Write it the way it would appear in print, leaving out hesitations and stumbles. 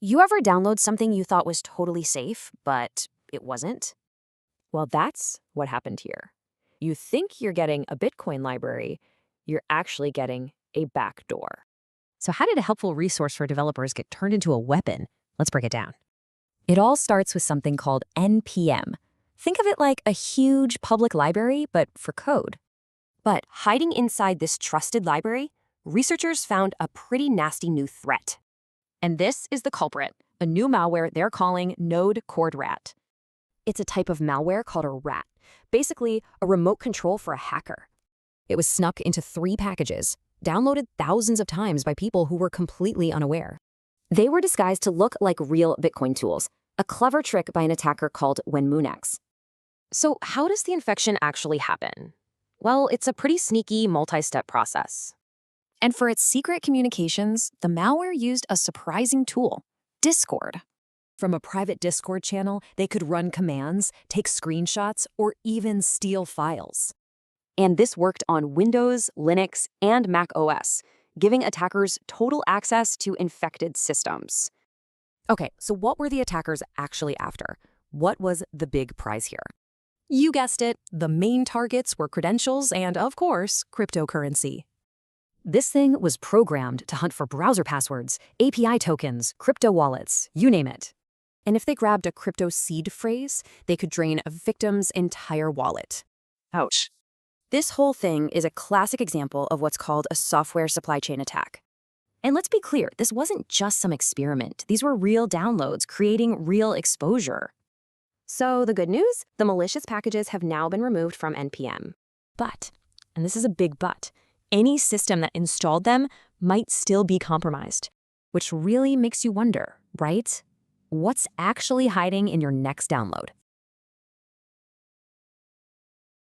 You ever download something you thought was totally safe, but it wasn't? Well, that's what happened here. You think you're getting a Bitcoin library, you're actually getting a backdoor. So how did a helpful resource for developers get turned into a weapon? Let's break it down. It all starts with something called NPM. Think of it like a huge public library, but for code. But hiding inside this trusted library, researchers found a pretty nasty new threat. And this is the culprit, a new malware they're calling NodeCordRAT. It's a type of malware called a rat, basically a remote control for a hacker. It was snuck into 3 packages, downloaded thousands of times by people who were completely unaware. They were disguised to look like real Bitcoin tools, a clever trick by an attacker called WhenMoonX. So how does the infection actually happen? Well, it's a pretty sneaky multi-step process. And for its secret communications, the malware used a surprising tool, Discord. From a private Discord channel, they could run commands, take screenshots, or even steal files. And this worked on Windows, Linux, and macOS, giving attackers total access to infected systems. Okay, so what were the attackers actually after? What was the big prize here? You guessed it, the main targets were credentials and, of course, cryptocurrency. This thing was programmed to hunt for browser passwords, API tokens, crypto wallets, you name it. And if they grabbed a crypto seed phrase, they could drain a victim's entire wallet. Ouch. This whole thing is a classic example of what's called a software supply chain attack. And let's be clear, this wasn't just some experiment. These were real downloads, creating real exposure. So the good news, the malicious packages have now been removed from NPM. But, and this is a big but, any system that installed them might still be compromised, which really makes you wonder, right? What's actually hiding in your next download?